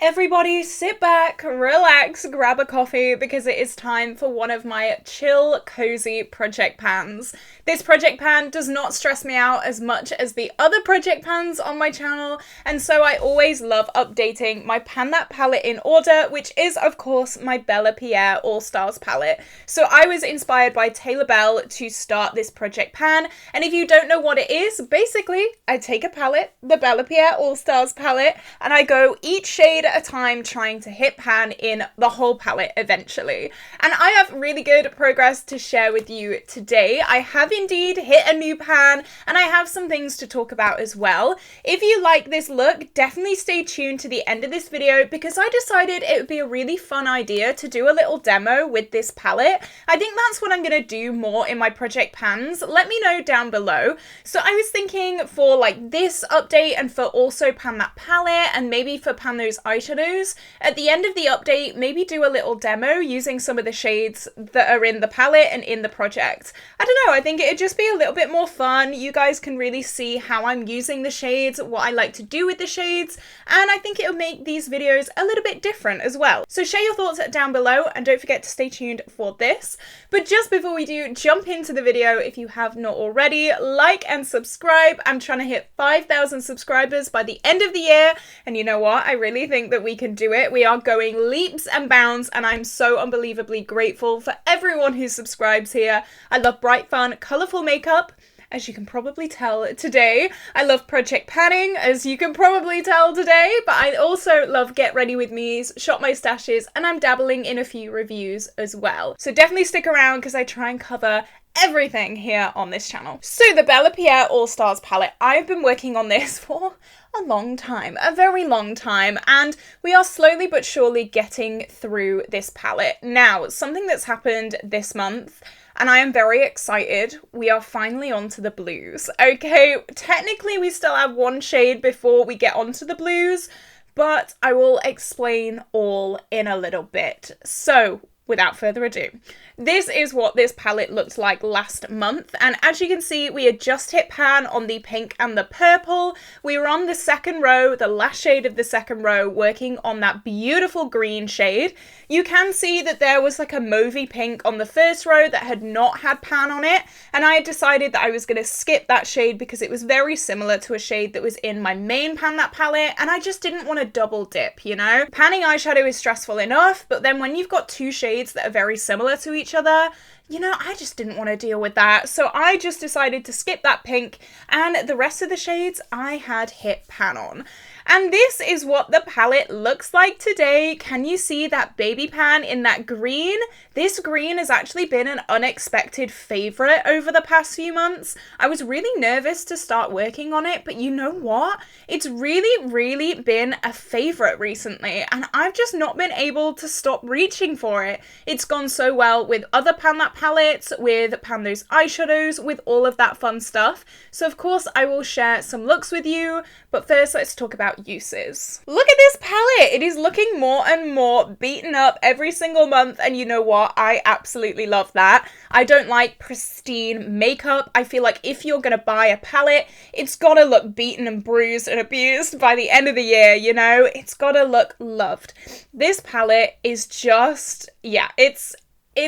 Everybody sit back, relax, grab a coffee because it is time for one of my chill, cozy project pans. This project pan does not stress me out as much as the other project pans on my channel, and so I always love updating my Pan That palette in order, which is of course my Bella Pierre All Stars palette. So I was inspired by Taylor Bell to start this project pan, and if you don't know what it is, basically I take a palette, the Bella Pierre All Stars palette, and I go each shade at a time trying to hit pan in the whole palette eventually. And I have really good progress to share with you today. I have indeed hit a new pan and I have some things to talk about as well. If you like this look, definitely stay tuned to the end of this video because I decided it would be a really fun idea to do a little demo with this palette. I think that's what I'm going to do more in my project pans. Let me know down below. So I was thinking for like this update and for also pan that palette and maybe for pan those eyeshadows, at the end of the update, maybe do a little demo using some of the shades that are in the palette and in the project. I don't know, I think it'd just be a little bit more fun. You guys can really see how I'm using the shades, what I like to do with the shades, and I think it'll make these videos a little bit different as well. So share your thoughts down below and don't forget to stay tuned for this. But just before we do jump into the video, if you have not already, like and subscribe. I'm trying to hit 5,000 subscribers by the end of the year, and you know what? I really think that we can do it. We are going leaps and bounds, and I'm so unbelievably grateful for everyone who subscribes here. I love bright, fun, colourful makeup, as you can probably tell today. I love project panning, as you can probably tell today, but I also love get ready with me's, shop my stashes, and I'm dabbling in a few reviews as well. So definitely stick around because I try and cover everything here on this channel. So the Bella Pierre All Stars palette, I've been working on this for a long time, a very long time, and we are slowly but surely getting through this palette. Now, something that's happened this month, and I am very excited, we are finally onto the blues. Okay, technically we still have one shade before we get onto the blues, but I will explain all in a little bit. So, without further ado, this is what this palette looked like last month, and as you can see, we had just hit pan on the pink and the purple. We were on the second row, the last shade of the second row, working on that beautiful green shade. You can see that there was like a mauvey pink on the first row that had not had pan on it, and I had decided that I was going to skip that shade because it was very similar to a shade that was in my main Pan That palette, and I just didn't want to double dip, you know? Panning eyeshadow is stressful enough, but then when you've got two shades that are very similar to each other, you know, I just didn't want to deal with that. So I just decided to skip that pink, and the rest of the shades I had hit pan on. And this is what the palette looks like today. Can you see that baby pan in that green? This green has actually been an unexpected favorite over the past few months. I was really nervous to start working on it, but you know what? It's really been a favorite recently, and I've just not been able to stop reaching for it. It's gone so well with other Pan That palettes, with Pan Those Eyeshadows, with all of that fun stuff. So of course I will share some looks with you, but first let's talk about uses. Look at this palette! It is looking more and more beaten up every single month, and you know what? I absolutely love that. I don't like pristine makeup. I feel like if you're gonna buy a palette, it's gotta look beaten and bruised and abused by the end of the year, you know? It's gotta look loved. This palette is just, yeah, it's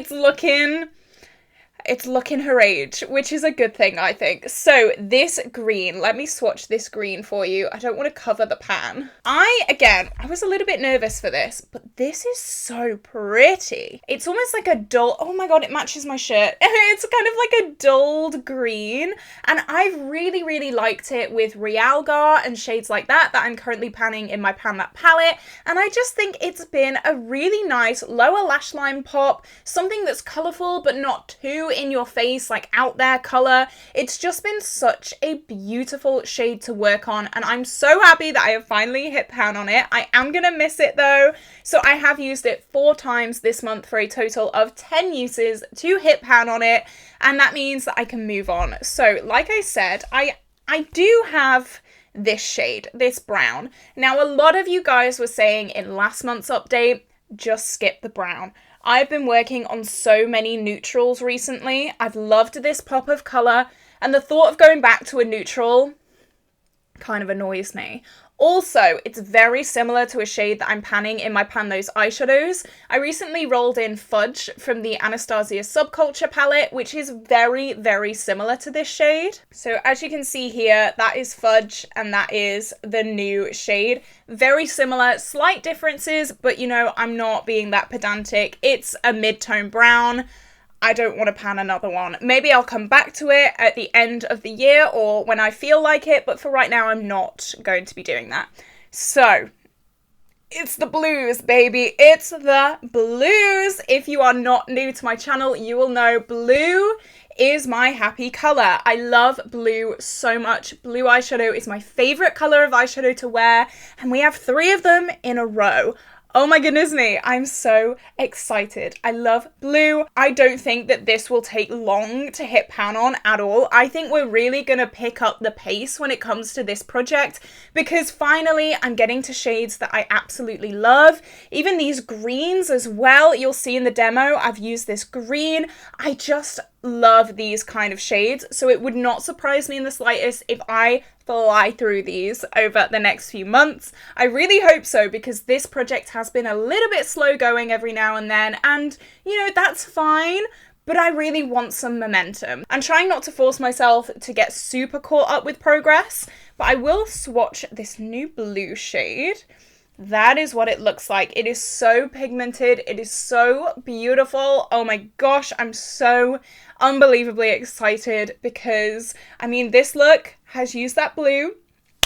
looking her age, which is a good thing, I think. So this green, let me swatch this green for you. I don't want to cover the pan. I was a little bit nervous for this, but this is so pretty. It's almost like a dull, oh my god, it matches my shirt. It's kind of like a dulled green, and I've really liked it with Realgar and shades like that I'm currently panning in my Pan That palette, and I just think it's been a really nice lower lash line pop, something that's colourful but not too in your face, like out there color. It's just been such a beautiful shade to work on, and I'm so happy that I have finally hit pan on it. I am gonna miss it though, so I have used it 4 times this month for a total of 10 uses to hit pan on it, and that means that I can move on. So like I said, I do have this shade, this brown. Now a lot of you guys were saying in last month's update, just skip the brown. I've been working on so many neutrals recently. I've loved this pop of colour, and the thought of going back to a neutral kind of annoys me. Also, it's very similar to a shade that I'm panning in my Pan Those Eyeshadows. I recently rolled in Fudge from the Anastasia Subculture palette, which is very, very similar to this shade. So as you can see here, that is Fudge and that is the new shade. Very similar, slight differences, but you know, I'm not being that pedantic. It's a mid-tone brown. I don't want to pan another one. Maybe I'll come back to it at the end of the year or when I feel like it, but for right now, I'm not going to be doing that. So, it's the blues, baby. It's the blues. If you are not new to my channel, you will know blue is my happy color. I love blue so much. Blue eyeshadow is my favorite color of eyeshadow to wear, and we have 3 of them in a row. Oh my goodness me, I'm so excited. I love blue. I don't think that this will take long to hit pan on at all. I think we're really gonna pick up the pace when it comes to this project because finally I'm getting to shades that I absolutely love. Even these greens as well. You'll see in the demo, I've used this green. I just love these kind of shades, so it would not surprise me in the slightest if I fly through these over the next few months. I really hope so because this project has been a little bit slow going every now and then, and you know, that's fine, but I really want some momentum. I'm trying not to force myself to get super caught up with progress, but I will swatch this new blue shade. That is what it looks like. It is so pigmented. It is so beautiful. Oh my gosh, I'm so unbelievably excited because, I mean, this look has used that blue.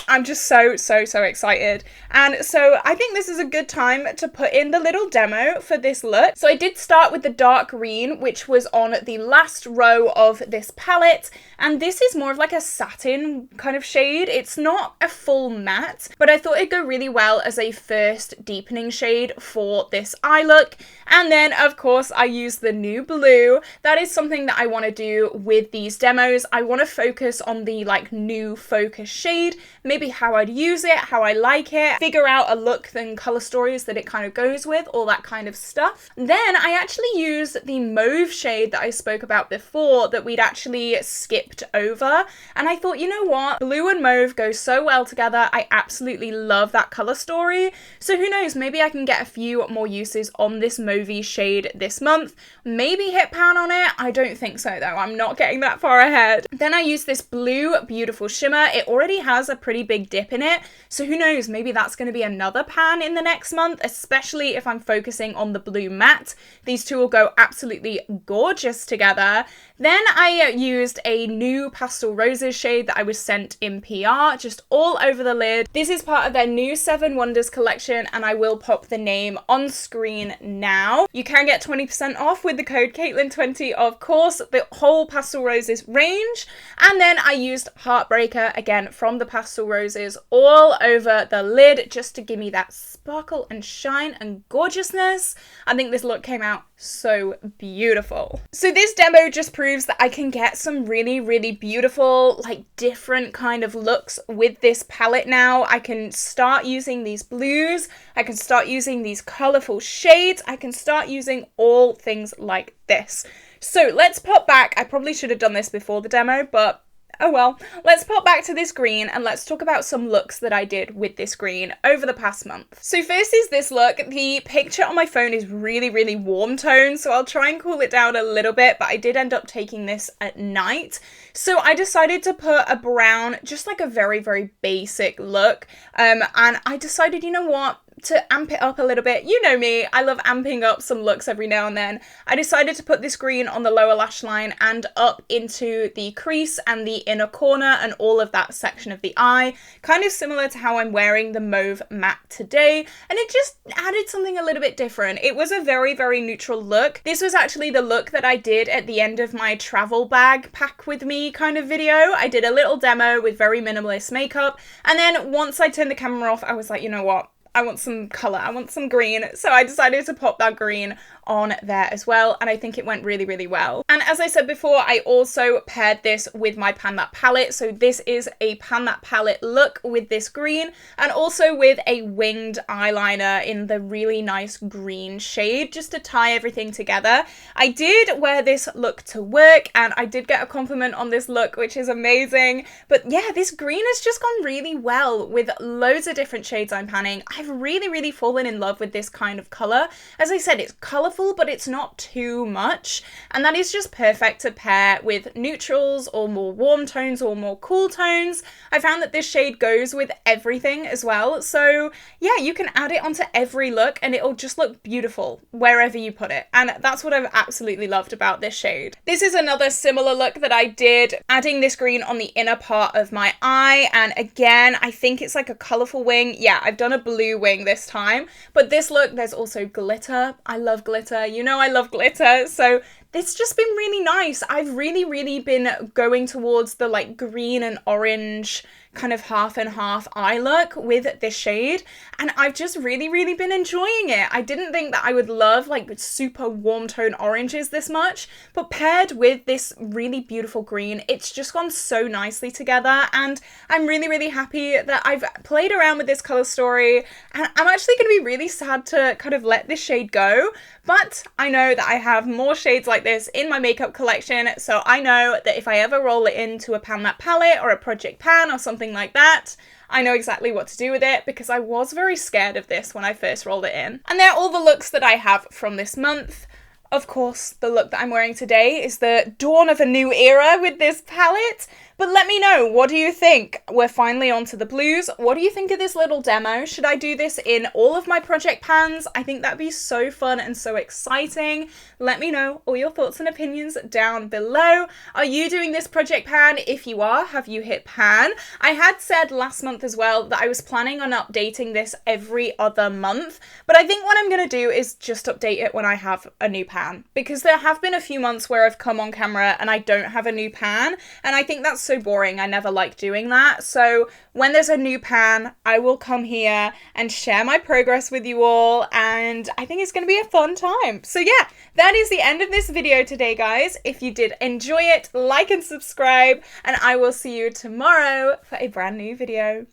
I'm just so excited. And so I think this is a good time to put in the little demo for this look. So I did start with the dark green, which was on the last row of this palette. And this is more of like a satin kind of shade. It's not a full matte, but I thought it'd go really well as a first deepening shade for this eye look. And then of course I used the new blue. That is something that I want to do with these demos. I want to focus on the like new focus shade, maybe how I'd use it, how I like it, figure out a look and color stories that it kind of goes with, all that kind of stuff. Then I actually used the mauve shade that I spoke about before that we'd actually skipped over. And I thought, you know what? Blue and mauve go so well together. I absolutely love that color story. So who knows, maybe I can get a few more uses on this mauvey shade this month. Maybe hit pan on it. I don't think so though. I'm not getting that far ahead. Then I used this blue beautiful shimmer. It already has a pretty big dip in it, so who knows, maybe that's going to be another pan in the next month, especially if I'm focusing on the blue matte. These two will go absolutely gorgeous together. Then I used a new Pastel Roses shade that I was sent in PR, just all over the lid. This is part of their new 7 Wonders collection, and I will pop the name on screen now. You can get 20% off with the code Caitlin20, of course, the whole Pastel Roses range. And then I used Heartbreaker, again, from the Pastel Roses, all over the lid, just to give me that sparkle and shine and gorgeousness. I think this look came out so beautiful. So this demo just proves that I can get some really, really beautiful, like different kind of looks with this palette now. I can start using these blues, I can start using these colorful shades, I can start using all things like this. So let's pop back. I probably should have done this before the demo, but oh well. Let's pop back to this green and let's talk about some looks that I did with this green over the past month. So first is this look. The picture on my phone is really, really warm tone, so I'll try and cool it down a little bit, but I did end up taking this at night. So I decided to put a brown, just like a very, very basic look. And I decided, you know what? To amp it up a little bit. You know me, I love amping up some looks every now and then. I decided to put this green on the lower lash line and up into the crease and the inner corner and all of that section of the eye, kind of similar to how I'm wearing the mauve matte today, and it just added something a little bit different. It was a very, very neutral look. This was actually the look that I did at the end of my travel bag pack with me kind of video. I did a little demo with very minimalist makeup, and then once I turned the camera off, I was like, you know what? I want some colour, I want some green, so I decided to pop that green on there as well, and I think it went really, really well. And as I said before, I also paired this with my Pan That palette. So this is a Pan That palette look with this green, and also with a winged eyeliner in the really nice green shade, just to tie everything together. I did wear this look to work, and I did get a compliment on this look, which is amazing. But yeah, this green has just gone really well with loads of different shades I'm panning. I've really, really fallen in love with this kind of colour. As I said, it's colourful, but it's not too much, and that is just perfect to pair with neutrals or more warm tones or more cool tones. I found that this shade goes with everything as well, so yeah, you can add it onto every look and it'll just look beautiful wherever you put it, and that's what I've absolutely loved about this shade. This is another similar look that I did, adding this green on the inner part of my eye, and again, I think it's like a colourful wing. Yeah, I've done a blue wing this time, but this look, there's also glitter. I love glitter, you know I love glitter, so it's just been really nice. I've really been going towards the like green and orange kind of half and half eye look with this shade, and I've just really been enjoying it. I didn't think that I would love like super warm tone oranges this much, but paired with this really beautiful green, it's just gone so nicely together, and I'm really happy that I've played around with this color story, and I'm actually going to be really sad to kind of let this shade go, but I know that I have more shades like this in my makeup collection, so I know that if I ever roll it into a Pan That palette or a project pan or something like that, I know exactly what to do with it, because I was very scared of this when I first rolled it in. And they're all the looks that I have from this month. Of course, the look that I'm wearing today is the dawn of a new era with this palette. But let me know, what do you think? We're finally onto the blues. What do you think of this little demo? Should I do this in all of my project pans? I think that'd be so fun and so exciting. Let me know all your thoughts and opinions down below. Are you doing this project pan? If you are, have you hit pan? I had said last month as well that I was planning on updating this every other month, but I think what I'm going to do is just update it when I have a new pan, because there have been a few months where I've come on camera and I don't have a new pan, and I think that's so boring. I never like doing that. So when there's a new pan, I will come here and share my progress with you all, and I think it's going to be a fun time. So yeah, that is the end of this video today, guys. If you did enjoy it, like and subscribe, and I will see you tomorrow for a brand new video.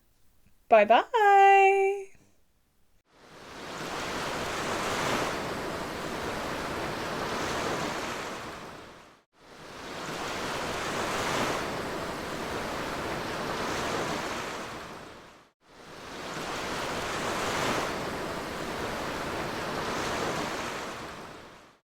Bye bye.